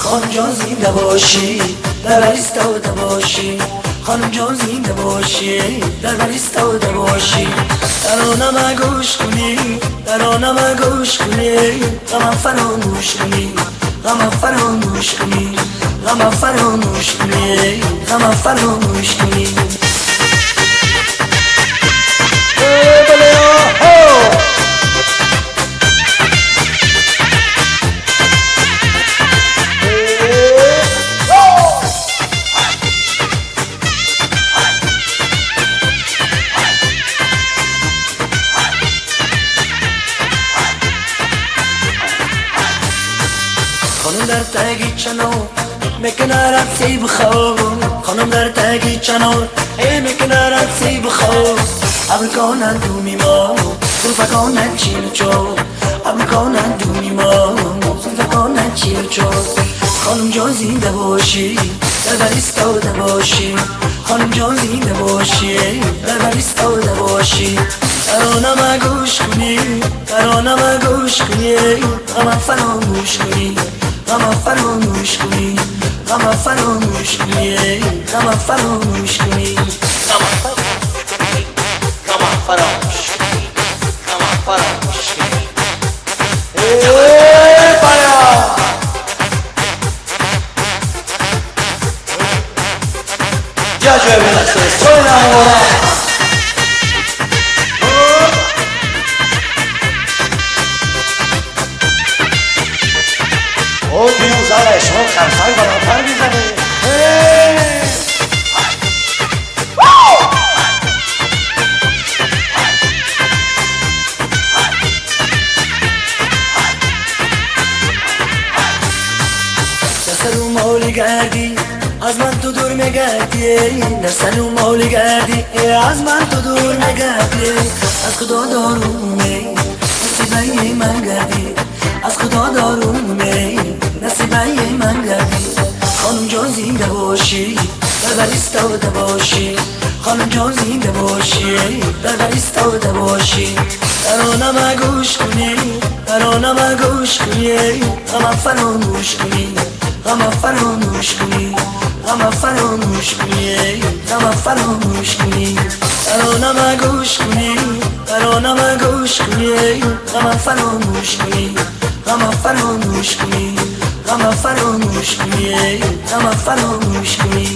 خانم جان زنده باشی، در ایستاده باشی. خانم جان زنده باشی، در ایستاده باشی. ترانه‌ام گوش کنی، ترانه‌ام گوش کنی، غم فراموش کنی، غم فراموش کنی، غم فراموش کنی، غم فراموش کنی. خانم در تگی چنار میکنارد سیب خواب، خانم در تگی چنار میکنارد سیب خواب. ابرکانند دومی ما زلفکانند چیر چوب، ابرکانند دومی ما زلفکانند چیر چوب. خانم جان زنده باشی، در ایستاده باشی. خانم جان زنده باشی، در ایستاده باشی. ترانه‌ام گوش کنی، ترانه‌ام گوش کنی، غم فراموش کنی، غم فراموش کنی، غم فراموش کنی، غم فراموش کنی، غم فراموش کنی، غم فراموش کنی. Ya llueve la se suena ahora. دیروز آره شما خرسنگ برابر میزنه. دست رو مولی گردی از من تو دور میگردی، دست رو مولی گردی از من تو دور میگردی. از خدا دارومی نصیبه من گردی، از خدا دارومی نصیبه من گردی. خانم جان زنده باشی، در ایستاده باشی. خانم جان زنده باشی، در ایستاده باشی. ترانه‌ام گوش کنی، ترانه‌ام گوش کنی، غم فراموش کنی، غم فراموش کنی، غم فراموش کنی، غم فراموش کنی. ترانه‌ام گوش کنی، ترانه‌ام گوش کنی، غم فراموش کنی، غم فراموش کنی، غم فراموش کنی، غم فراموش کنی.